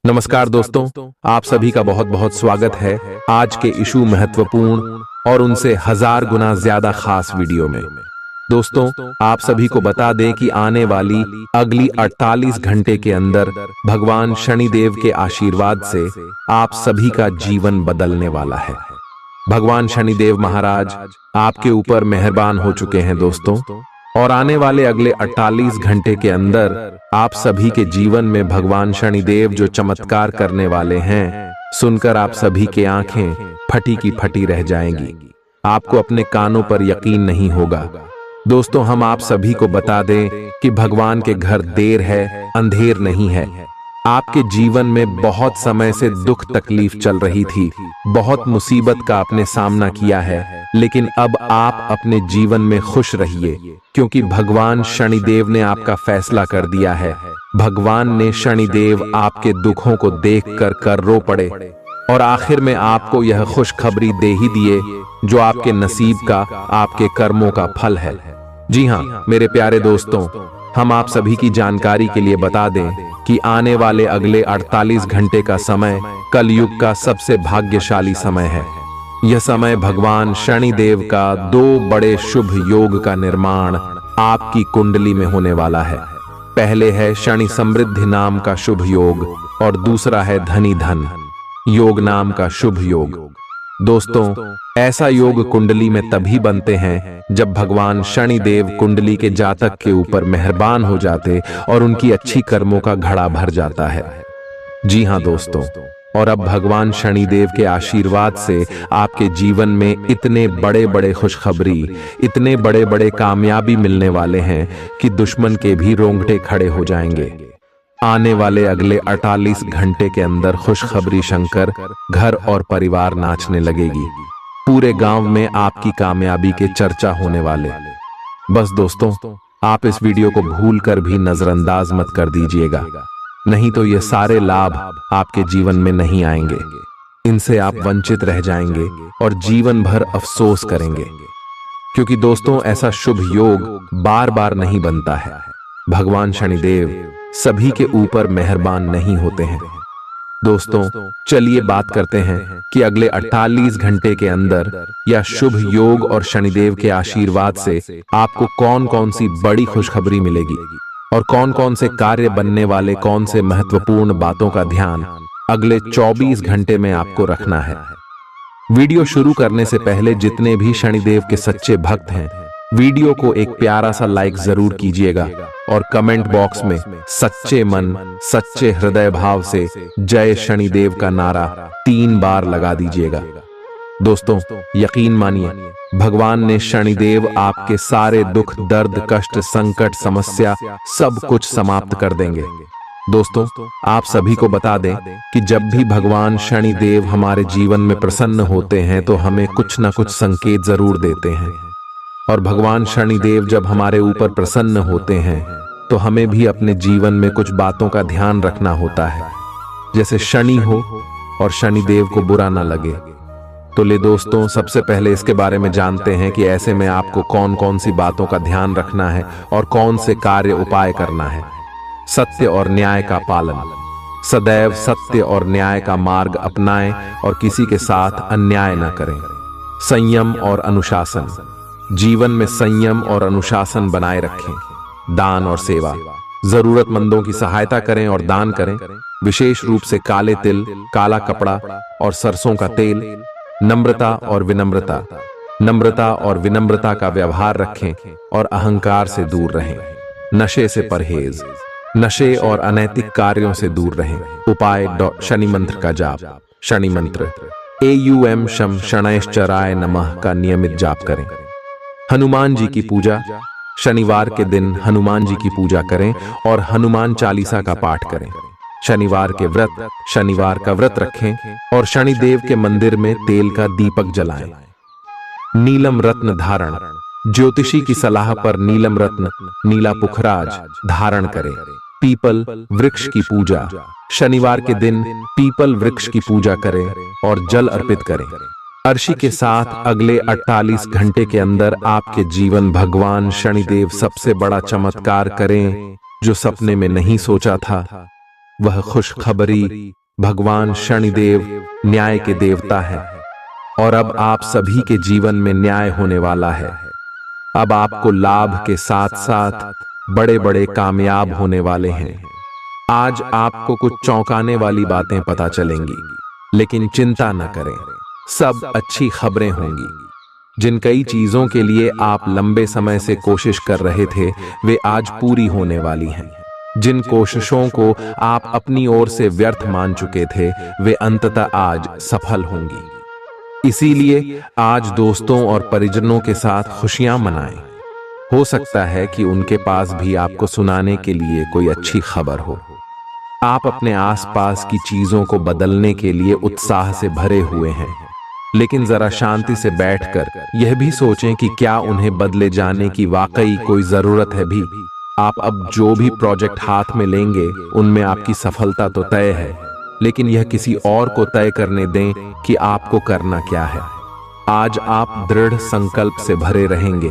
नमस्कार दोस्तों, आप सभी का बहुत बहुत स्वागत है आज के इशू महत्वपूर्ण और उनसे 1000 गुना ज्यादा खास वीडियो में। दोस्तों, आप सभी को बता दें कि आने वाली अगली 48 घंटे के अंदर भगवान शनिदेव के आशीर्वाद से आप सभी का जीवन बदलने वाला है। भगवान शनिदेव महाराज आपके ऊपर मेहरबान हो चुके हैं दोस्तों, और आने वाले अगले 48 घंटे के अंदर आप सभी के जीवन में भगवान शनिदेव जो चमत्कार करने वाले हैं, सुनकर आप सभी के आंखें फटी की फटी रह जाएंगी। आपको अपने कानों पर यकीन नहीं होगा। दोस्तों, हम आप सभी को बता दें कि भगवान के घर देर है, अंधेर नहीं है। आपके जीवन में बहुत समय से दुख तकलीफ चल रही थी, बहुत मुसीबत का आपने सामना किया है, लेकिन अब आप अपने जीवन में खुश रहिए, क्योंकि भगवान शनिदेव ने आपका फैसला कर दिया है। भगवान ने शनिदेव आपके दुखों को देखकर कर रो पड़े और आखिर में आपको यह खुशखबरी दे ही दिए जो आपके नसीब का, आपके कर्मों का फल है। जी हाँ मेरे प्यारे दोस्तों, हम आप सभी की जानकारी के लिए बता दें कि आने वाले अगले 48 घंटे का समय कलयुग का सबसे भाग्यशाली समय है। यह समय भगवान शनिदेव का 2 बड़े शुभ योग का निर्माण आपकी कुंडली में होने वाला है। पहले है शनि समृद्धि नाम का शुभ योग और दूसरा है धनी धन योग नाम का शुभ योग। दोस्तों, ऐसा योग कुंडली में तभी बनते हैं जब भगवान शनिदेव कुंडली के जातक के ऊपर मेहरबान हो जाते और उनकी अच्छी कर्मों का घड़ा भर जाता है। जी हाँ दोस्तों, और अब भगवान शनिदेव के आशीर्वाद से आपके जीवन में इतने बड़े बड़े खुशखबरी, इतने बड़े बड़े कामयाबी मिलने वाले हैं कि दुश्मन के भी रोंगटे खड़े हो जाएंगे। आने वाले अगले 48 घंटे के अंदर खुशखबरी शंकर घर और परिवार नाचने लगेगी। पूरे गांव में आपकी कामयाबी के चर्चा होने वाले। बस दोस्तों, आप इस वीडियो को भूलकर भी नजरअंदाज मत कर दीजिएगा, नहीं तो ये सारे लाभ आपके जीवन में नहीं आएंगे। इनसे आप वंचित रह जाएंगे और जीवन भर अफसोस करेंगे, क्योंकि दोस्तों ऐसा शुभ योग बार बार नहीं बनता है। भगवान शनिदेव सभी के ऊपर मेहरबान नहीं होते हैं। दोस्तों, चलिए बात करते हैं कि अगले 48 घंटे के अंदर या शुभ योग और शनिदेव के आशीर्वाद से आपको कौन कौन सी बड़ी खुशखबरी मिलेगी और कौन कौन से कार्य बनने वाले, कौन से महत्वपूर्ण बातों का ध्यान अगले 24 घंटे में आपको रखना है। वीडियो शुरू करने से पहले जितने भी शनिदेव के सच्चे भक्त हैं, वीडियो को एक प्यारा सा लाइक जरूर कीजिएगा और कमेंट बॉक्स में सच्चे मन, सच्चे हृदय भाव से जय शनिदेव का नारा 3 बार लगा दीजिएगा। दोस्तों, यकीन मानिए, भगवान ने शनिदेव आपके सारे दुख, दर्द, कष्ट, संकट, समस्या सब कुछ समाप्त कर देंगे। दोस्तों, आप सभी को बता दें कि जब भी भगवान शनिदेव हमारे जीवन में प्रसन्न होते हैं तो हमें कुछ न कुछ संकेत जरूर देते हैं। और भगवान शनिदेव जब हमारे ऊपर प्रसन्न होते हैं तो हमें भी अपने जीवन में कुछ बातों का ध्यान रखना होता है, जैसे शनि हो और शनिदेव को बुरा ना लगे। तो ले दोस्तों, सबसे पहले इसके बारे में जानते हैं कि ऐसे में आपको कौन कौन सी बातों का ध्यान रखना है और कौन से कार्य उपाय करना है। सत्य और न्याय का पालन, सदैव सत्य और न्याय का मार्ग अपनाएं और किसी के साथ अन्याय न करें। संयम और अनुशासन, जीवन में संयम और अनुशासन बनाए रखें। दान और सेवा, जरूरतमंदों की सहायता करें और दान करें, विशेष रूप से काले तिल, काला कपड़ा और सरसों का तेल। नम्रता और विनम्रता, नम्रता और विनम्रता का व्यवहार रखें और अहंकार से दूर रहें। नशे से परहेज, नशे और अनैतिक कार्यों से दूर रहें। उपाय शनि मंत्र का जाप। शनि मंत्र AUM शम शनैश्चराय नमः का नियमित जाप करें। हनुमान जी की पूजा, शनिवार के दिन हनुमान जी की पूजा करें और हनुमान चालीसा का पाठ करें। शनिवार के व्रत, शनिवार का व्रत रखें और शनिदेव के मंदिर में तेल का दीपक जलाएं। नीलम रत्न धारण, ज्योतिषी की सलाह पर नीलम रत्न, नीला पुखराज धारण करें। पीपल वृक्ष की पूजा, शनिवार के दिन पीपल वृक्ष की पूजा करें और जल अर्पित करें। अर्शी के साथ अगले 48 घंटे के अंदर आपके जीवन भगवान शनिदेव सबसे बड़ा चमत्कार करें जो सपने में नहीं सोचा था। वह खुशखबरी भगवान शनिदेव न्याय के देवता है और अब आप सभी के जीवन में न्याय होने वाला है। अब आपको लाभ के साथ साथ बड़े बड़े कामयाब होने वाले हैं। आज आपको कुछ चौंकाने वाली बातें पता चलेंगी, लेकिन चिंता न करें, सब अच्छी खबरें होंगी। जिन कई चीजों के लिए आप लंबे समय से कोशिश कर रहे थे वे आज पूरी होने वाली हैं। जिन कोशिशों को आप अपनी ओर से व्यर्थ मान चुके थे वे अंततः आज सफल होंगी। इसीलिए आज दोस्तों और परिजनों के साथ खुशियां मनाएं। हो सकता है कि उनके पास भी आपको सुनाने के लिए कोई अच्छी खबर हो। आप अपने आसपास की चीजों को बदलने के लिए उत्साह से भरे हुए हैं, लेकिन जरा शांति से बैठकर यह भी सोचें कि क्या उन्हें बदले जाने की वाकई कोई जरूरत है भी। आप अब जो भी प्रोजेक्ट हाथ में लेंगे उनमें आपकी सफलता तो तय है, लेकिन यह किसी और को तय करने दें कि आपको करना क्या है। आज आप दृढ़ संकल्प से भरे रहेंगे।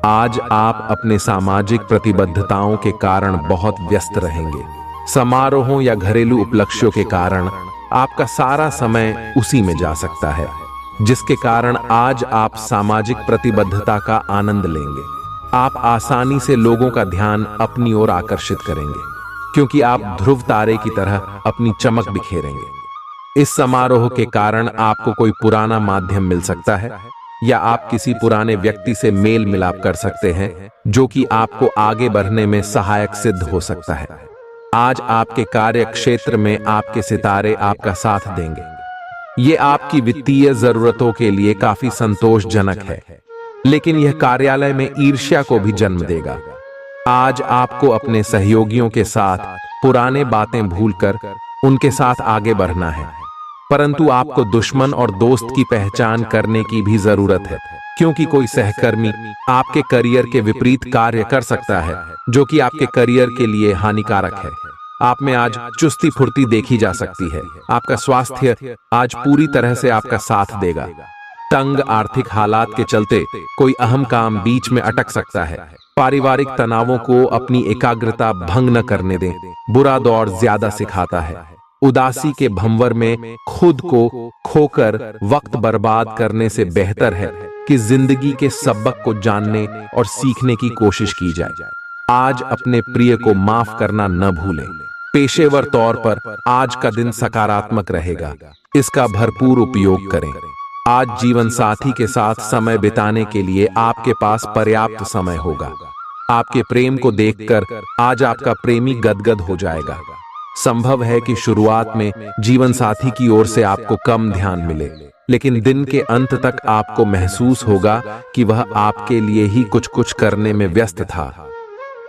आज आप अपने सामाजिक प्रतिबद्धताओं के कारण बहुत व्यस्त रहेंगे। समारोहों या घरेलू उपलक्ष्यों के कारण आपका सारा समय उसी में जा सकता है, जिसके कारण आज आप सामाजिक प्रतिबद्धता का आनंद लेंगे। आप आसानी से लोगों का ध्यान अपनी ओर आकर्षित करेंगे, क्योंकि आप ध्रुव तारे की तरह अपनी चमक बिखेरेंगे। इस समारोह के कारण आपको कोई पुराना माध्यम मिल सकता है या आप किसी पुराने व्यक्ति से मेल मिलाप कर सकते हैं, जो कि आपको आगे बढ़ने में सहायक सिद्ध हो सकता है। आज आपके कार्य क्षेत्र में आपके सितारे आपका साथ देंगे। ये आपकी वित्तीय जरूरतों के लिए काफी संतोषजनक है, लेकिन यह कार्यालय में ईर्ष्या को भी जन्म देगा। आज आपको अपने सहयोगियों के साथ पुराने बातें भूलकर उनके साथ आगे बढ़ना है, परंतु आपको दुश्मन और दोस्त की पहचान करने की भी जरूरत है, क्योंकि कोई सहकर्मी आपके करियर के विपरीत कार्य कर सकता है, जो कि आपके करियर के लिए हानिकारक है। आप में आज चुस्ती फुर्ती देखी जा सकती है। आपका स्वास्थ्य आज पूरी तरह से आपका साथ देगा। तंग आर्थिक हालात के चलते कोई अहम काम बीच में अटक सकता है। पारिवारिक तनावों को अपनी एकाग्रता भंग न करने दें। बुरा दौर ज्यादा सिखाता है। उदासी के भंवर में खुद को खोकर वक्त बर्बाद करने से बेहतर है कि जिंदगी के सबक को जानने और सीखने की कोशिश की जाए। आज अपने प्रिय को माफ करना न भूलें। पेशेवर तौर पर आज का दिन सकारात्मक रहेगा, इसका भरपूर उपयोग करें। आज जीवन साथी के साथ समय बिताने के लिए आपके पास पर्याप्त समय होगा। आपके प्रेम को देखकर आज आपका प्रेमी गदगद हो जाएगा। संभव है कि शुरुआत में जीवन साथी की ओर से आपको कम ध्यान मिले, लेकिन दिन के अंत तक आपको महसूस होगा कि वह आपके लिए ही कुछ कुछ करने में व्यस्त था।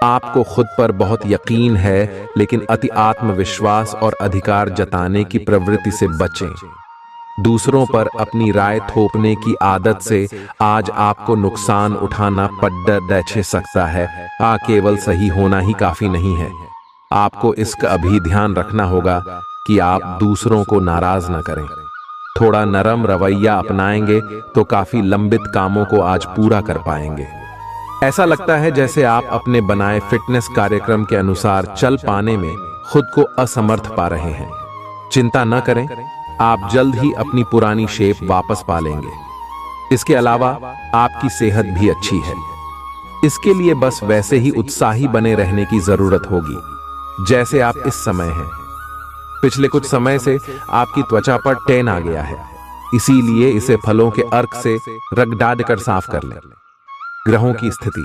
आपको खुद पर बहुत यकीन है, लेकिन अति आत्मविश्वास और अधिकार जताने की प्रवृत्ति से बचें। दूसरों पर अपनी राय थोपने की आदत से आज आपको नुकसान उठाना पड़ सकता है। केवल सही होना ही काफी नहीं है। आपको इसका भी ध्यान रखना होगा कि आप दूसरों को नाराज न करें। थोड़ा नरम रवैया अपनाएंगे तो काफी लंबित कामों को आज पूरा कर पाएंगे। ऐसा लगता है जैसे आप अपने बनाए फिटनेस कार्यक्रम के अनुसार चल पाने में खुद को असमर्थ पा रहे हैं। चिंता न करें, आप जल्द ही अपनी पुरानी शेप वापस पा लेंगे। इसके अलावा आपकी सेहत भी अच्छी है। इसके लिए बस वैसे ही उत्साही बने रहने की जरूरत होगी जैसे आप इस समय हैं। पिछले कुछ समय से आपकी त्वचा पर टैन आ गया है, इसीलिए इसे फलों के अर्क से रगड़ कर साफ कर लें। ग्रहों की स्थिति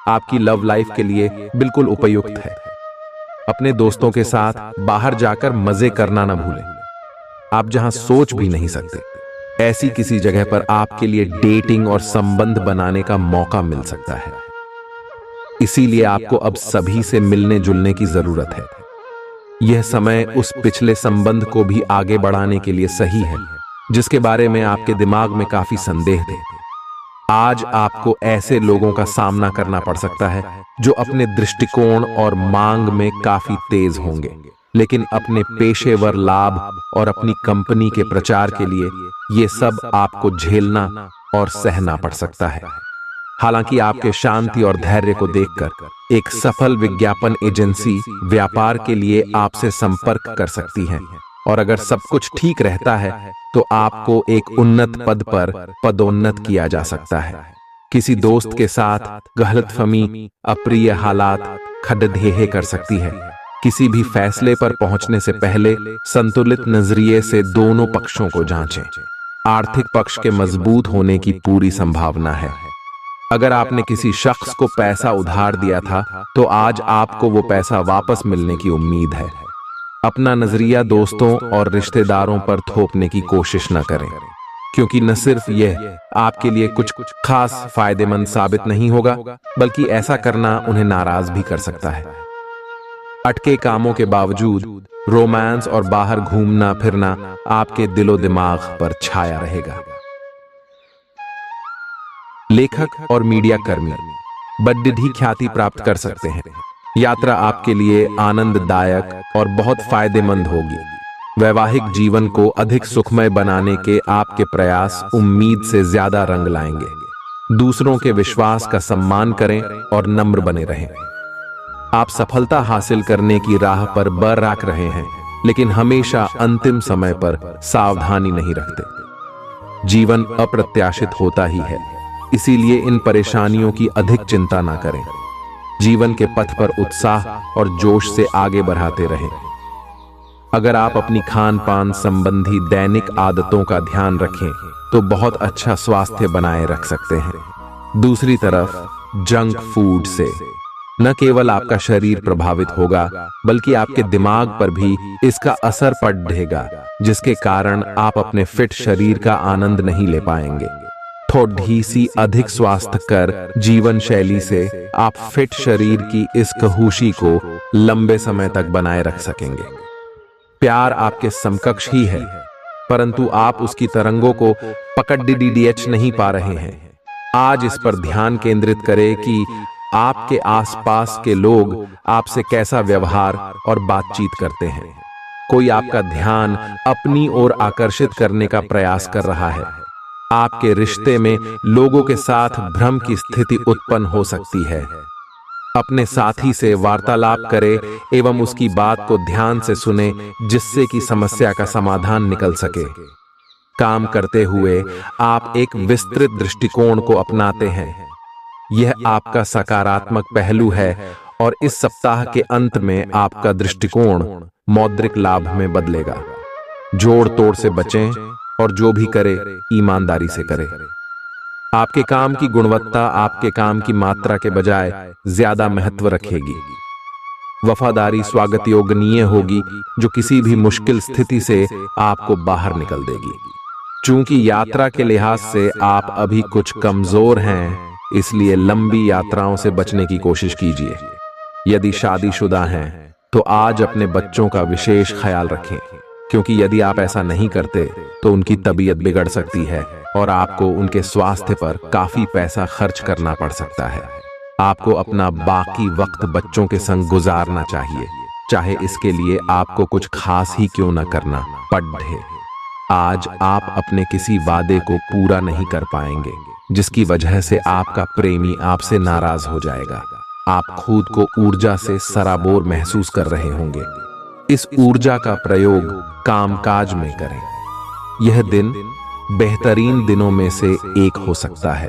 आपकी लव लाइफ के लिए बिल्कुल उपयुक्त है। अपने दोस्तों के साथ बाहर जाकर मजे करना न भूलें। आप जहां सोच भी नहीं सकते, ऐसी किसी जगह पर आपके लिए डेटिंग और संबंध बनाने का मौका मिल सकता है। इसीलिए आपको अब सभी से मिलने जुलने की जरूरत है। यह समय उस पिछले संबंध को भी आगे बढ़ाने के लिए सही है, जिसके बारे में आपके दिमाग में काफी संदेह थे। आज आपको ऐसे लोगों का सामना करना पड़ सकता है जो अपने दृष्टिकोण और मांग में काफी तेज होंगे, लेकिन अपने पेशेवर लाभ और अपनी कंपनी के प्रचार के लिए ये सब आपको झेलना और सहना पड़ सकता है। हालांकि आपके शांति और धैर्य को देखकर एक सफल विज्ञापन एजेंसी व्यापार के लिए आपसे संपर्क कर सकती है। और अगर सब कुछ ठीक रहता है तो आपको एक उन्नत पद पर पदोन्नत किया जा सकता है। किसी दोस्त के साथ गलतफहमी अप्रिय हालात खड़ेढे कर सकती है। किसी भी फैसले पर पहुंचने से पहले संतुलित नजरिए से दोनों पक्षों को जांचें। आर्थिक पक्ष के मजबूत होने की पूरी संभावना है। अगर आपने किसी शख्स को पैसा उधार दिया था तो आज आपको वो पैसा वापस मिलने की उम्मीद है। अपना नजरिया दोस्तों और रिश्तेदारों पर थोपने की कोशिश न करें, क्योंकि न सिर्फ यह आपके लिए कुछ खास फायदेमंद साबित नहीं होगा, बल्कि ऐसा करना उन्हें नाराज भी कर सकता है। अटके कामों के बावजूद रोमांस और बाहर घूमना फिरना आपके दिलो दिमाग पर छाया रहेगा। लेखक और मीडिया कर्मी बड़ी ख्याति प्राप्त कर सकते हैं। यात्रा आपके लिए आनंददायक और बहुत फायदेमंद होगी। वैवाहिक जीवन को अधिक सुखमय बनाने के आपके प्रयास उम्मीद से ज्यादा रंग लाएंगे। दूसरों के विश्वास का सम्मान करें और नम्र बने रहें। आप सफलता हासिल करने की राह पर बरआक रहे हैं, लेकिन हमेशा अंतिम समय पर सावधानी नहीं रखते। जीवन अप्रत्याशित होता ही है, इसीलिए इन परेशानियों की अधिक चिंता ना करें। जीवन के पथ पर उत्साह और जोश से आगे बढ़ाते रहें। अगर आप अपनी खान पान संबंधी दैनिक आदतों का ध्यान रखें तो बहुत अच्छा स्वास्थ्य बनाए रख सकते हैं। दूसरी तरफ जंक फूड से न केवल आपका शरीर प्रभावित होगा, बल्कि आपके दिमाग पर भी इसका असर पड़ेगा, जिसके कारण आप अपने फिट शरीर का आनंद नहीं ले पाएंगे। थोड़ी सी अधिक स्वास्थ्यकर जीवन शैली से आप फिट शरीर की इस खुशी को लंबे समय तक बनाए रख सकेंगे। प्यार आपके समकक्ष ही है, परंतु आप उसकी तरंगों को पकड़ नहीं पा रहे हैं। आज इस पर ध्यान केंद्रित करें कि आपके आसपास के लोग आपसे कैसा व्यवहार और बातचीत करते हैं। कोई आपका ध्यान अपनी ओर आकर्षित करने का प्रयास कर रहा है। आपके रिश्ते में लोगों के साथ भ्रम की स्थिति उत्पन्न हो सकती है। अपने साथी से वार्तालाप करें एवं उसकी बात को ध्यान से सुने, जिससे कि समस्या का समाधान निकल सके। काम करते हुए आप एक विस्तृत दृष्टिकोण को अपनाते हैं। यह आपका सकारात्मक पहलू है और इस सप्ताह के अंत में आपका दृष्टिकोण मौद्रिक लाभ में बदलेगा। जोड़ तोड़ से बचें और जो भी करे ईमानदारी से करे। आपके काम की गुणवत्ता आपके काम की मात्रा के बजाय ज्यादा महत्व रखेगी। वफादारी स्वागत योग्य होगी, जो किसी भी मुश्किल स्थिति से आपको बाहर निकल देगी। चूंकि यात्रा के लिहाज से आप अभी कुछ कमजोर हैं, इसलिए लंबी यात्राओं से बचने की कोशिश कीजिए। यदि शादीशुदा हैं तो आज अपने बच्चों का विशेष ख्याल रखें, क्योंकि यदि आप ऐसा नहीं करते तो उनकी तबीयत बिगड़ सकती है और आपको उनके स्वास्थ्य पर काफी पैसा खर्च करना पड़ सकता है। आपको अपना बाकी वक्त बच्चों के संग गुजारना चाहिए, चाहे इसके लिए आपको कुछ खास ही क्यों न करना पड़े। आज आप अपने किसी वादे को पूरा नहीं कर पाएंगे, जिसकी वजह से आपका प्रेमी आपसे नाराज हो जाएगा। आप खुद को ऊर्जा से सराबोर महसूस कर रहे होंगे। इस ऊर्जा का प्रयोग कामकाज में करें। यह दिन बेहतरीन दिनों में से एक हो सकता है।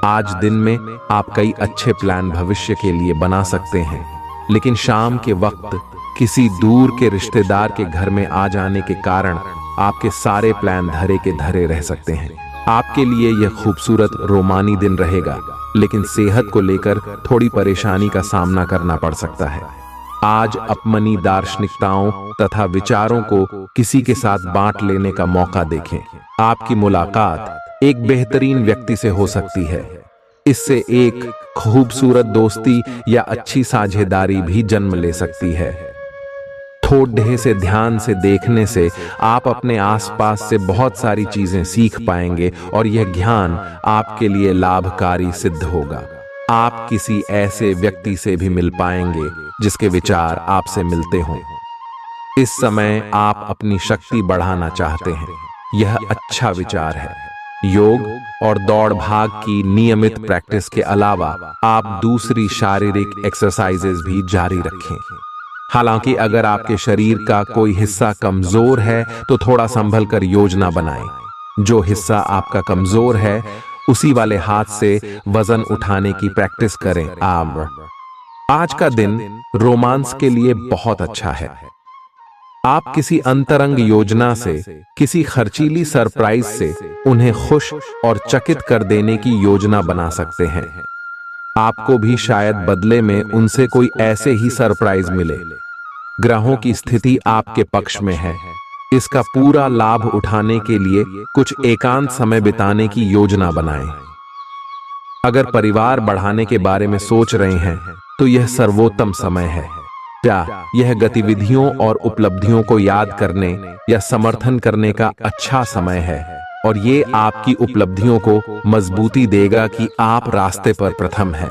आज दिन में आप कई अच्छे प्लान भविष्य के लिए बना सकते हैं, लेकिन शाम के वक्त किसी दूर के रिश्तेदार के घर में आ जाने के कारण आपके सारे प्लान धरे के धरे रह सकते हैं। आपके लिए यह खूबसूरत रोमानी दिन रहेगा, लेकिन सेहत को लेकर थोड़ी परेशानी का सामना करना पड़ सकता है। आज अपनी दार्शनिकताओं तथा विचारों को किसी के साथ बांट लेने का मौका देखें। आपकी मुलाकात एक बेहतरीन व्यक्ति से हो सकती है। इससे एक खूबसूरत दोस्ती या अच्छी साझेदारी भी जन्म ले सकती है। थोड़े से ध्यान से देखने से आप अपने आसपास से बहुत सारी चीजें सीख पाएंगे और यह ज्ञान आपके लिए लाभकारी सिद्ध होगा। आप किसी ऐसे व्यक्ति से भी मिल पाएंगे जिसके विचार आपसे मिलते हों। इस समय आप अपनी शक्ति बढ़ाना चाहते हैं, यह अच्छा विचार है। योग और दौड़ भाग की नियमित प्रैक्टिस के अलावा आप दूसरी शारीरिक एक्सरसाइजेज भी जारी रखें। हालांकि अगर आपके शरीर का कोई हिस्सा कमजोर है तो थोड़ा संभल कर योजना बनाएं। जो हिस्सा आपका कमजोर है उसी वाले हाथ से वजन उठाने की प्रैक्टिस करें। आज का दिन रोमांस के लिए बहुत अच्छा है। आप किसी अंतरंग योजना से, किसी खर्चीली सरप्राइज से उन्हें खुश और चकित कर देने की योजना बना सकते हैं। आपको भी शायद बदले में उनसे कोई ऐसे ही सरप्राइज मिले। ग्रहों की स्थिति आपके पक्ष में है। इसका पूरा लाभ उठाने के लिए कुछ एकांत समय बिताने की योजना बनाएं। अगर परिवार बढ़ाने के बारे में सोच रहे हैं तो यह सर्वोत्तम समय है। क्या यह गतिविधियों और उपलब्धियों को याद करने या समर्थन करने का अच्छा समय है, और ये आपकी उपलब्धियों को मजबूती देगा कि आप रास्ते पर प्रथम हैं।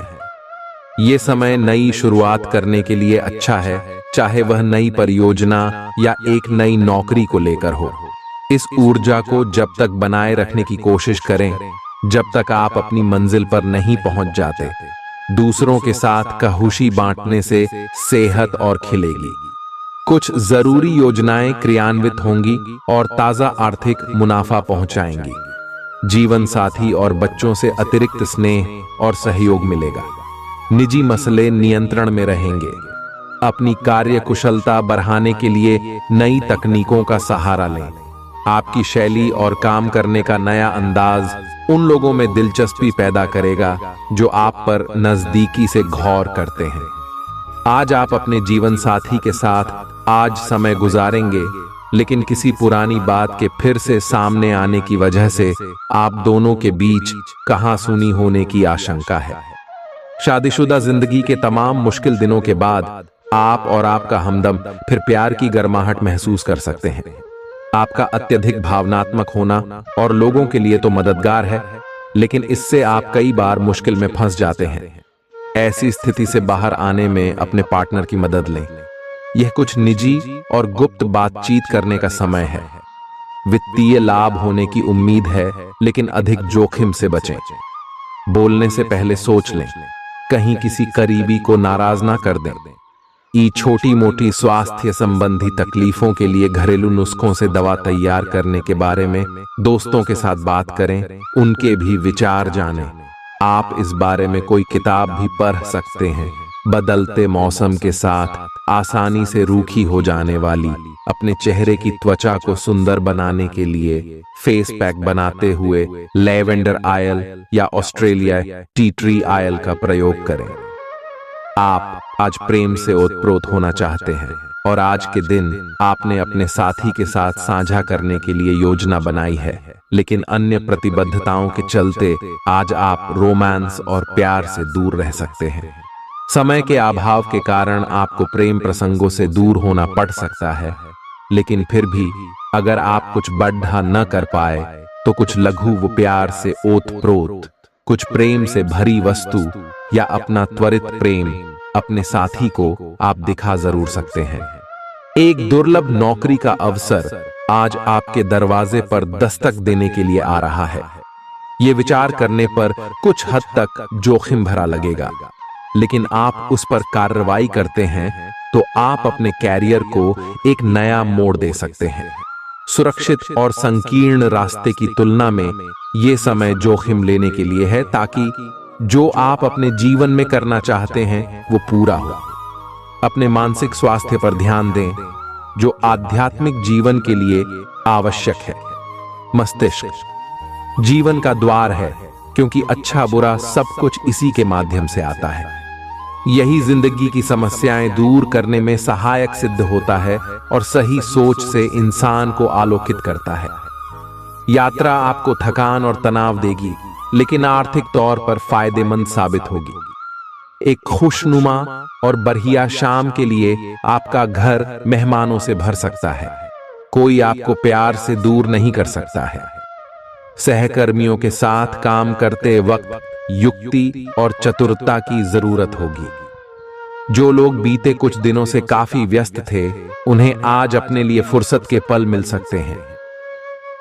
ये समय नई शुरुआत करने के लिए अच्छा है, चाहे वह नई परियोजना या एक नई नौकरी को लेकर हो। इस ऊर्जा को जब तक बनाए रखने की कोशिश करें जब तक आप अपनी मंजिल पर नहीं पहुंच जाते। दूसरों के साथ खुशी बांटने से सेहत और खिलेगी। कुछ जरूरी योजनाएं क्रियान्वित होंगी और ताजा आर्थिक मुनाफा पहुंचाएंगी। जीवन साथी और बच्चों से अतिरिक्त स्नेह और सहयोग मिलेगा। निजी मसले नियंत्रण में रहेंगे। अपनी कार्य कुशलता बढ़ाने के लिए नई तकनीकों का सहारा लें। आपकी शैली और काम करने का नया अंदाज उन लोगों में दिलचस्पी पैदा करेगा जो आप पर नजदीकी से गौर करते हैं। आज आप अपने जीवन साथी के साथ आज समय गुजारेंगे, लेकिन किसी पुरानी बात के फिर से सामने आने की वजह से आप दोनों के बीच कहासुनी होने की आशंका है। शादीशुदा जिंदगी के तमाम मुश्किल दिनों के बाद आप और आपका हमदम फिर प्यार की गर्माहट महसूस कर सकते हैं। आपका अत्यधिक भावनात्मक होना और लोगों के लिए तो मददगार है, लेकिन इससे आप कई बार मुश्किल में फंस जाते हैं। ऐसी स्थिति से बाहर आने में अपने पार्टनर की मदद लें। यह कुछ निजी और गुप्त बातचीत करने का समय है। वित्तीय लाभ होने की उम्मीद है, लेकिन अधिक जोखिम से बचें। बोलने से पहले सोच लें, कहीं किसी करीबी को नाराज ना कर दें। छोटी मोटी स्वास्थ्य संबंधी तकलीफों के लिए घरेलू नुस्खों से दवा तैयार करने के बारे में दोस्तों के साथ बात करें, उनके भी विचार जानें। आप इस बारे में कोई किताब भी पढ़ सकते हैं। बदलते मौसम के साथ आसानी से रूखी हो जाने वाली अपने चेहरे की त्वचा को सुंदर बनाने के लिए फेस पैक बनाते हुए लैवेंडर ऑयल या ऑस्ट्रेलिया टी ट्री ऑयल का प्रयोग करें। आप आज प्रेम से ओतप्रोत होना चाहते हैं और आज के दिन आपने अपने साथी के साथ साझा करने के लिए योजना बनाई है, लेकिन अन्य प्रतिबद्धताओं के चलते आज आप रोमांस और प्यार से दूर रह सकते हैं। समय के अभाव के कारण आपको प्रेम प्रसंगों से दूर होना पड़ सकता है, लेकिन फिर भी अगर आप कुछ बढ़ा न कर पाए तो कुछ लघु व प्यार से ओतप्रोत, कुछ प्रेम से भरी वस्तु या अपना त्वरित प्रेम अपने साथी को आप दिखा जरूर सकते हैं। एक दुर्लभ नौकरी का अवसर आज आपके दरवाजे पर दस्तक देने के लिए आ रहा है। ये विचार करने पर कुछ हद तक जोखिम भरा लगेगा, लेकिन आप उस पर कार्रवाई करते हैं तो आप अपने कैरियर को एक नया मोड़ दे सकते हैं। सुरक्षित और संकीर्ण रास्ते की तुलना में ये समय जोखिम लेने के लिए है, ताकि जो आप अपने जीवन में करना चाहते हैं वो पूरा हो। अपने मानसिक स्वास्थ्य पर ध्यान दें, जो आध्यात्मिक जीवन के लिए आवश्यक है। मस्तिष्क जीवन का द्वार है, क्योंकि अच्छा बुरा सब कुछ इसी के माध्यम से आता है। यही जिंदगी की समस्याएं दूर करने में सहायक सिद्ध होता है और सही सोच से इंसान को आलोकित करता है। यात्रा आपको थकान और तनाव देगी, लेकिन आर्थिक तौर पर फायदेमंद साबित होगी। एक खुशनुमा और बढ़िया शाम के लिए आपका घर मेहमानों से भर सकता है। कोई आपको प्यार से दूर नहीं कर सकता है। सहकर्मियों के साथ काम करते वक्त युक्ति और चतुरता की जरूरत होगी। जो लोग बीते कुछ दिनों से काफी व्यस्त थे, उन्हें आज अपने लिए फुर्सत के पल मिल सकते हैं।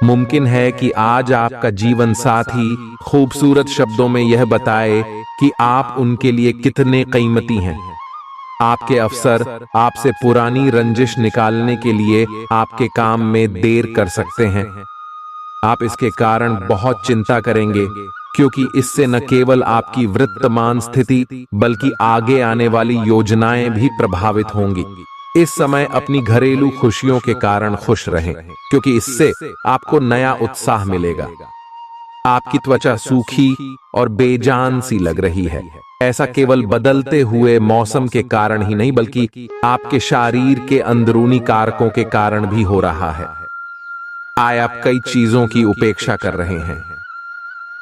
मुमकिन है कि आज आपका जीवन साथी खूबसूरत शब्दों में यह बताए कि आप उनके लिए कितने कीमती हैं। आपके अफसर आपसे पुरानी रंजिश निकालने के लिए आपके काम में देर कर सकते हैं। आप इसके कारण बहुत चिंता करेंगे, क्योंकि इससे न केवल आपकी वर्तमान स्थिति बल्कि आगे आने वाली योजनाएं भी प्रभावित होंगी। इस समय अपनी घरेलू खुशियों के कारण खुश रहें, क्योंकि इससे आपको नया उत्साह मिलेगा। आपकी त्वचा सूखी और बेजान सी लग रही है। ऐसा केवल बदलते हुए मौसम के कारण ही नहीं, बल्कि आपके शरीर के अंदरूनी कारकों के कारण भी हो रहा है। आए आप कई चीजों की उपेक्षा कर रहे हैं।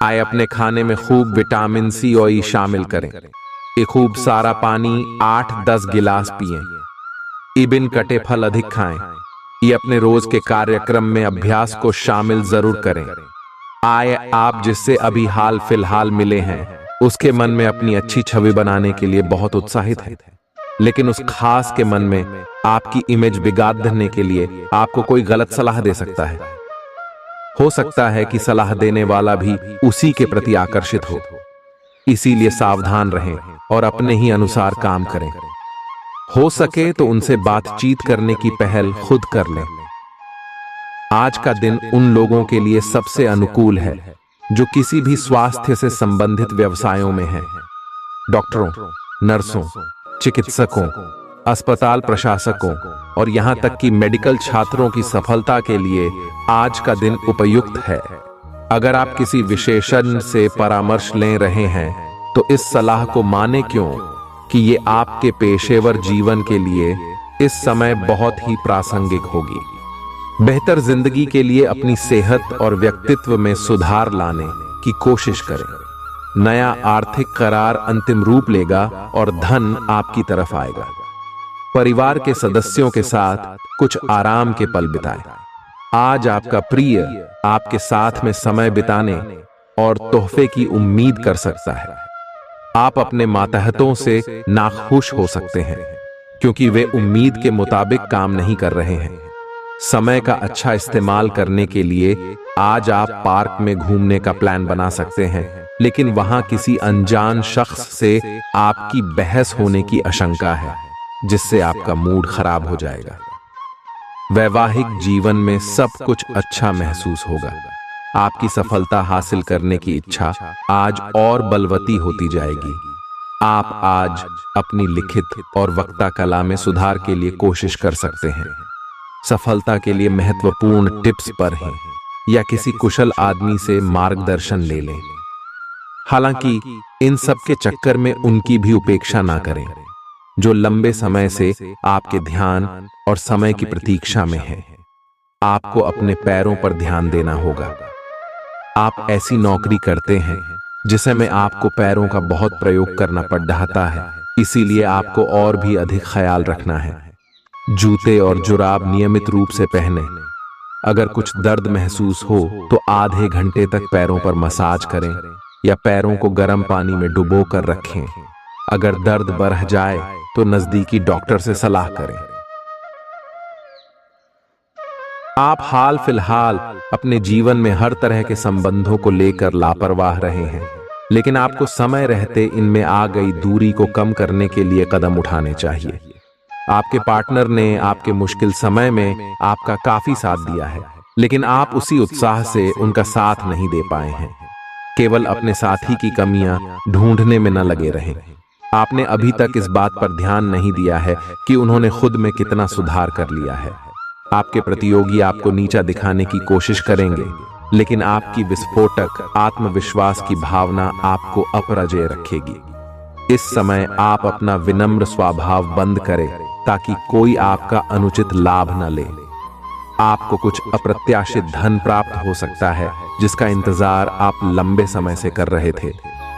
आए अपने खाने में खूब विटामिन सी और ई शामिल करें। ये खूब सारा पानी 8-10 गिलास पिएं। इबिन कटे फल अधिक खाएं। ये अपने रोज के कार्यक्रम में अभ्यास को शामिल जरूर करें। आए आप जिससे अभी हाल फिलहाल मिले हैं उसके मन में अपनी अच्छी छवि बनाने के लिए बहुत उत्साहित है, लेकिन उस खास के मन में आपकी इमेज बिगाड़ने के लिए आपको कोई गलत सलाह दे सकता है। हो सकता है कि सलाह देने वाला भी उसी के प्रति आकर्षित हो। इसीलिए सावधान रहें और अपने ही अनुसार काम करें। हो सके तो उनसे बातचीत करने की पहल खुद कर लें। आज का दिन उन लोगों के लिए सबसे अनुकूल है जो किसी भी स्वास्थ्य से संबंधित व्यवसायों में हैं। डॉक्टरों, नर्सों, चिकित्सकों, अस्पताल प्रशासकों और यहां तक कि मेडिकल छात्रों की सफलता के लिए आज का दिन उपयुक्त है। अगर आप किसी विशेषज्ञ से परामर्श ले रहे हैं तो इस सलाह को माने क्यों कि ये आपके पेशेवर जीवन के लिए इस समय बहुत ही प्रासंगिक होगी। बेहतर जिंदगी के लिए अपनी सेहत और व्यक्तित्व में सुधार लाने की कोशिश करें। नया आर्थिक करार अंतिम रूप लेगा और धन आपकी तरफ आएगा। परिवार के सदस्यों के साथ कुछ आराम के पल बिताएं। आज आपका प्रिय आपके साथ में समय बिताने और तोहफे की उम्मीद कर सकता है। आप अपने मातहतों से नाखुश हो सकते हैं क्योंकि वे उम्मीद के मुताबिक काम नहीं कर रहे हैं। समय का अच्छा इस्तेमाल करने के लिए आज आप पार्क में घूमने का प्लान बना सकते हैं, लेकिन वहां किसी अनजान शख्स से आपकी बहस होने की आशंका है, जिससे आपका मूड खराब हो जाएगा। वैवाहिक जीवन में सब कुछ अच्छा महसूस होगा। आपकी सफलता हासिल करने की इच्छा आज और बलवती होती जाएगी। आप आज अपनी लिखित और वक्ता कला में सुधार के लिए कोशिश कर सकते हैं। सफलता के लिए महत्वपूर्ण टिप्स पर हैं या किसी कुशल आदमी से मार्गदर्शन ले लें। हालांकि इन सब के चक्कर में उनकी भी उपेक्षा ना करें जो लंबे समय से आपके ध्यान और समय की प्रतीक्षा में है। आपको अपने पैरों पर ध्यान देना होगा। आप ऐसी नौकरी करते हैं जिसे में आपको पैरों का बहुत प्रयोग करना पड़ रहा है, इसीलिए आपको और भी अधिक ख्याल रखना है। जूते और जुराब नियमित रूप से पहने। अगर कुछ दर्द महसूस हो तो आधे घंटे तक पैरों पर मसाज करें या पैरों को गर्म पानी में डुबो कर रखें। अगर दर्द बढ़ जाए तो नजदीकी डॉक्टर से सलाह करें। आप हाल फिलहाल अपने जीवन में हर तरह के संबंधों को लेकर लापरवाह रहे हैं, लेकिन आपको समय रहते इनमें आ गई दूरी को कम करने के लिए कदम उठाने चाहिए। आपके पार्टनर ने आपके मुश्किल समय में आपका काफी साथ दिया है, लेकिन आप उसी उत्साह से उनका साथ नहीं दे पाए हैं। केवल अपने साथी की कमियां ढूंढने में न लगे रहें। आपने अभी तक इस बात पर ध्यान नहीं दिया है कि उन्होंने खुद में कितना सुधार कर लिया है। आपके प्रतियोगी आपको नीचा दिखाने की कोशिश करेंगे, लेकिन आपकी विस्फोटक आत्मविश्वास की भावना आपको अपराजय रखेगी। इस समय आप अपना विनम्र स्वभाव बंद करें ताकि कोई आपका अनुचित लाभ न ले। आपको कुछ अप्रत्याशित धन प्राप्त हो सकता है जिसका इंतजार आप लंबे समय से कर रहे थे।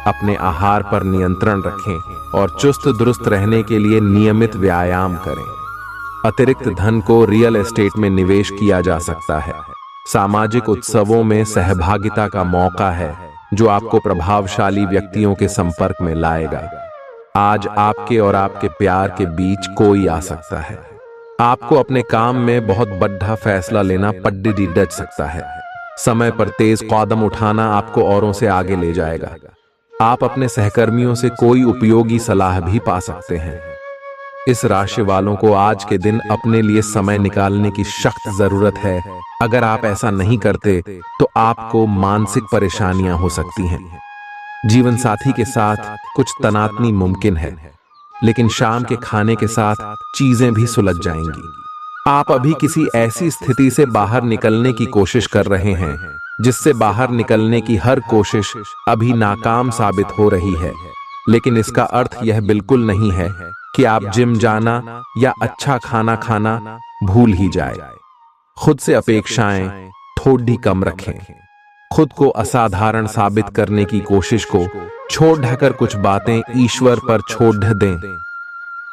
अपने आहार पर नियंत्रण रखें और चुस्त दुरुस्त रहने के लिए नियमित व्यायाम करें। अतिरिक्त धन को रियल एस्टेट में निवेश किया जा सकता है। सामाजिक उत्सवों में सहभागिता का मौका है जो आपको प्रभावशाली व्यक्तियों के संपर्क में लाएगा। आज आपके और आपके प्यार के बीच कोई आ सकता है। आपको अपने काम में बहुत बड़ा फैसला लेना पड़ सकता है। समय पर तेज कदम उठाना आपको औरों से आगे ले जाएगा। आप अपने सहकर्मियों से कोई उपयोगी सलाह भी पा सकते हैं। इस राशि वालों को आज के दिन अपने लिए समय निकालने की सख्त जरूरत है। अगर आप ऐसा नहीं करते तो आपको मानसिक परेशानियां हो सकती हैं। जीवन साथी के साथ कुछ तनातनी मुमकिन है, लेकिन शाम के खाने के साथ चीजें भी सुलझ जाएंगी। आप अभी किसी ऐसी स्थिति से बाहर निकलने की कोशिश कर रहे हैं जिससे बाहर निकलने की हर कोशिश अभी नाकाम साबित हो रही है, लेकिन इसका अर्थ यह बिल्कुल नहीं है कि आप जिम जाना या अच्छा खाना खाना भूल ही जाए। खुद से अपेक्षाएं थोड़ी कम रखें। खुद को असाधारण साबित करने की कोशिश को छोड़ ढकर कुछ बातें ईश्वर पर छोड़ दें।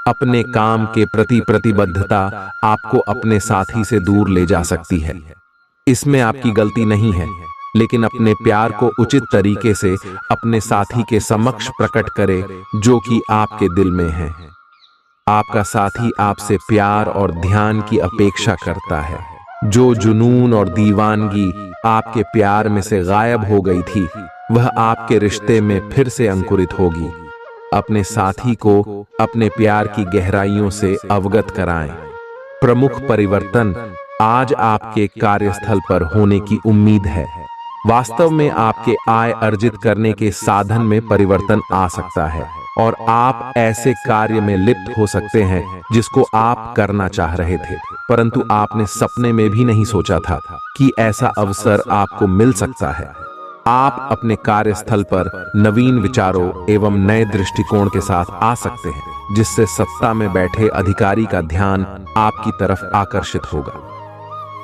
अपने काम के प्रति प्रतिबद्धता आपको अपने साथी से दूर ले जा सकती है। इसमें आपकी गलती नहीं है, लेकिन अपने प्यार को उचित तरीके से अपने साथी के समक्ष प्रकट करें जो कि आपके दिल में है। आपका साथी आपसे प्यार और ध्यान की अपेक्षा करता है। जो जुनून और दीवानगी आपके प्यार में से गायब हो गई थी, वह आपके रिश्ते में फिर से अंकुरित होगी। अपने साथी को अपने प्यार की गहराइयों से अवगत कराएं। प्रमुख परिवर्तन आज आपके कार्यस्थल पर होने की उम्मीद है। वास्तव में आपके आय अर्जित करने के साधन में परिवर्तन आ सकता है और आप ऐसे कार्य में लिप्त हो सकते हैं जिसको आप करना चाह रहे थे, परंतु आपने सपने में भी नहीं सोचा था कि ऐसा अवसर आपको मिल सकता है। आप अपने कार्यस्थल पर नवीन विचारों एवं नए दृष्टिकोण के साथ आ सकते हैं, जिससे सत्ता में बैठे अधिकारी का ध्यान आपकी तरफ आकर्षित होगा।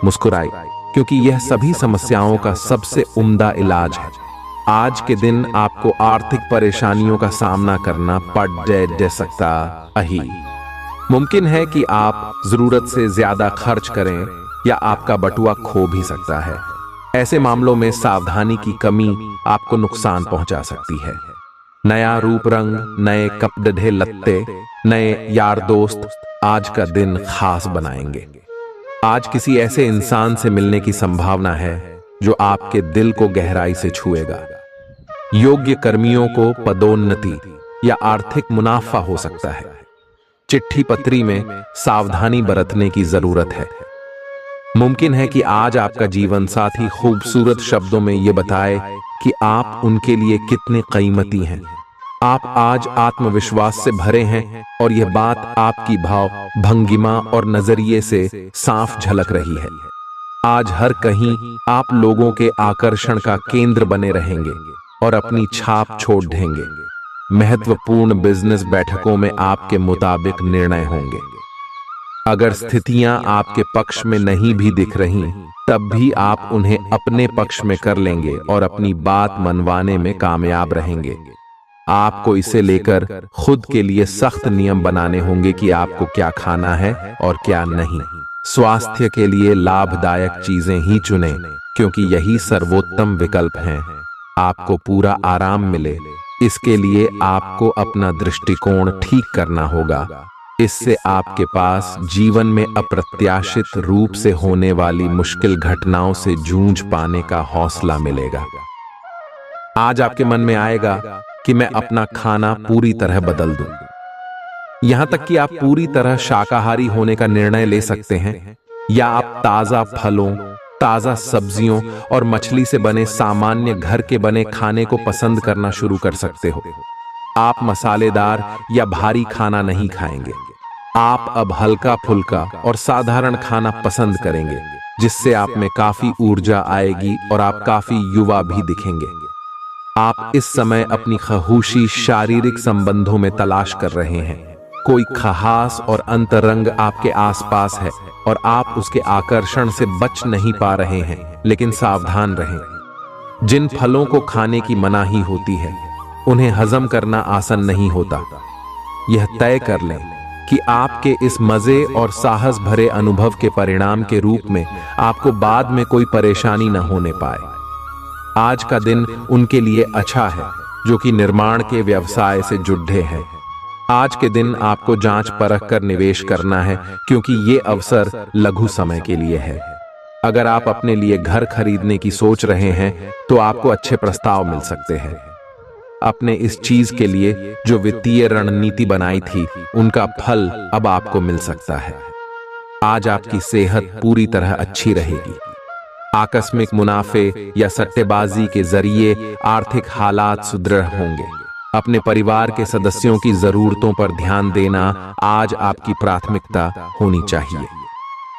मुस्कुराएं, क्योंकि यह सभी समस्याओं का सबसे उम्दा इलाज है। आज के दिन आपको आर्थिक परेशानियों का सामना करना पड़ सकता है। मुमकिन है कि आप जरूरत से ज्यादा खर्च करें या आपका बटुआ खो भी सकता है। ऐसे मामलों में सावधानी की कमी आपको नुकसान पहुंचा सकती है। नया रूप रंग, नए कपड़े लत्ते, नए यार दोस्त आज का दिन खास बनाएंगे। आज किसी ऐसे इंसान से मिलने की संभावना है जो आपके दिल को गहराई से छुएगा। योग्य कर्मियों को पदोन्नति या आर्थिक मुनाफा हो सकता है। चिट्ठी पत्री में सावधानी बरतने की जरूरत है। मुमकिन है कि आज आपका जीवन साथी खूबसूरत शब्दों में यह बताए कि आप उनके लिए कितने कीमती हैं। आप आज आत्मविश्वास से भरे हैं और यह बात आपकी भाव भंगिमा और नजरिए से साफ झलक रही है। आज हर कहीं आप लोगों के आकर्षण का केंद्र बने रहेंगे और अपनी छाप छोड़ देंगे। महत्वपूर्ण बिजनेस बैठकों में आपके मुताबिक निर्णय होंगे। अगर स्थितियां आपके पक्ष में नहीं भी दिख रही, तब भी आप उन्हें अपने पक्ष में कर लेंगे और अपनी बात मनवाने में कामयाब रहेंगे। आपको इसे लेकर खुद के लिए सख्त नियम बनाने होंगे कि आपको क्या खाना है और क्या नहीं। स्वास्थ्य के लिए लाभदायक चीजें ही चुनें, क्योंकि यही सर्वोत्तम विकल्प हैं। आपको पूरा आराम मिले, इसके लिए आपको अपना दृष्टिकोण ठीक करना होगा। इससे आपके पास जीवन में अप्रत्याशित रूप से होने वाली मुश्किल घटनाओं से जूझ पाने का हौसला मिलेगा। आज आपके मन में आएगा कि मैं अपना खाना पूरी तरह बदल दूं। यहां तक कि आप पूरी तरह शाकाहारी होने का निर्णय ले सकते हैं, या आप ताजा फलों, ताजा सब्जियों और मछली से बने सामान्य घर के बने खाने को पसंद करना शुरू कर सकते हो। आप मसालेदार या भारी खाना नहीं खाएंगे। आप अब हल्का फुल्का और साधारण खाना पसंद करेंगे, जिससे आप में काफी ऊर्जा आएगी और आप काफी युवा भी दिखेंगे। आप इस समय अपनी खहूशी शारीरिक संबंधों में तलाश कर रहे हैं। कोई खास और अंतरंग आपके आसपास है और आप उसके आकर्षण से बच नहीं पा रहे हैं, लेकिन सावधान रहें। जिन फलों को खाने की मनाही होती है, उन्हें हजम करना आसान नहीं होता। यह तय कर लें कि आपके इस मजे और साहस भरे अनुभव के परिणाम के रूप में आपको बाद में कोई परेशानी न होने पाए। आज का दिन उनके लिए अच्छा है जो कि निर्माण के व्यवसाय से जुड़े हैं। आज के दिन आपको जांच परख कर निवेश करना है, क्योंकि ये अवसर लघु समय के लिए है। अगर आप अपने लिए घर खरीदने की सोच रहे हैं तो आपको अच्छे प्रस्ताव मिल सकते हैं। अपने इस चीज के लिए जो वित्तीय रणनीति बनाई थी उनका फल अब आपको मिल सकता है। आज आपकी सेहत पूरी तरह अच्छी रहेगी। आकस्मिक मुनाफे या सट्टेबाजी के जरिए आर्थिक हालात सुदृढ़ होंगे। अपने परिवार के सदस्यों की जरूरतों पर ध्यान देना आज आपकी प्राथमिकता होनी चाहिए।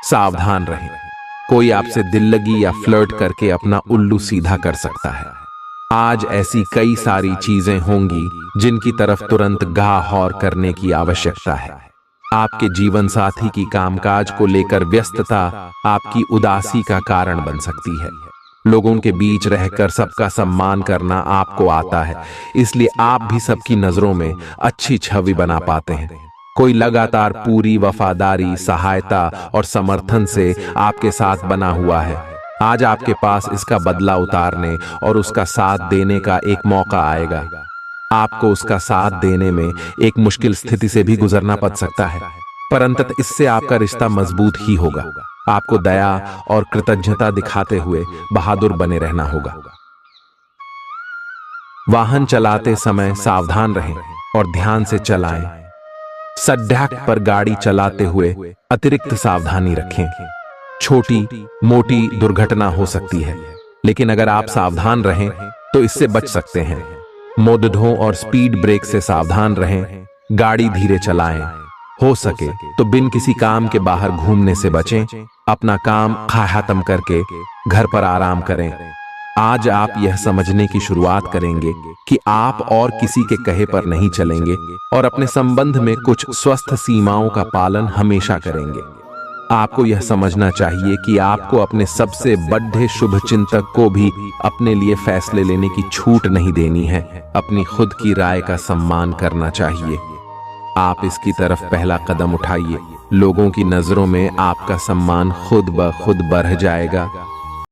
सावधान रहें, कोई आपसे दिल लगी या फ्लर्ट करके अपना उल्लू सीधा कर सकता है। आज ऐसी कई सारी चीजें होंगी जिनकी तरफ तुरंत गौर करने की आवश्यकता है। आपके जीवन साथी की कामकाज को लेकर व्यस्तता आपकी उदासी का कारण बन सकती है। लोगों के बीच रहकर सबका सम्मान करना आपको आता है, इसलिए आप भी सबकी नजरों में अच्छी छवि बना पाते हैं। कोई लगातार पूरी वफादारी, सहायता और समर्थन से आपके साथ बना हुआ है। आज आपके पास इसका बदला उतारने और उसका साथ देने का एक मौका आएगा। आपको उसका साथ देने में एक मुश्किल स्थिति से भी गुजरना पड़ सकता है, पर अंततः इससे आपका रिश्ता मजबूत ही होगा। आपको दया और कृतज्ञता दिखाते हुए बहादुर बने रहना होगा। वाहन चलाते समय सावधान रहें और ध्यान से चलाएं। सड़क पर गाड़ी चलाते हुए अतिरिक्त सावधानी रखें। छोटी मोटी दुर्घटना हो सकती है, लेकिन अगर आप सावधान रहें तो इससे बच सकते हैं। मोड़ों और स्पीड ब्रेक से सावधान रहें। गाड़ी धीरे चलाएं। हो सके तो बिन किसी काम के बाहर घूमने से बचें। अपना काम खत्म करके घर पर आराम करें। आज आप यह समझने की शुरुआत करेंगे कि आप और किसी के कहे पर नहीं चलेंगे और अपने संबंध में कुछ स्वस्थ सीमाओं का पालन हमेशा करेंगे। आपको यह समझना चाहिए कि आपको अपने सबसे बड़े शुभचिंतक को भी अपने लिए फैसले लेने की छूट नहीं देनी है। अपनी खुद की राय का सम्मान करना चाहिए। आप इसकी तरफ पहला कदम उठाइए। लोगों की नजरों में आपका सम्मान खुद ब खुद बढ़ जाएगा।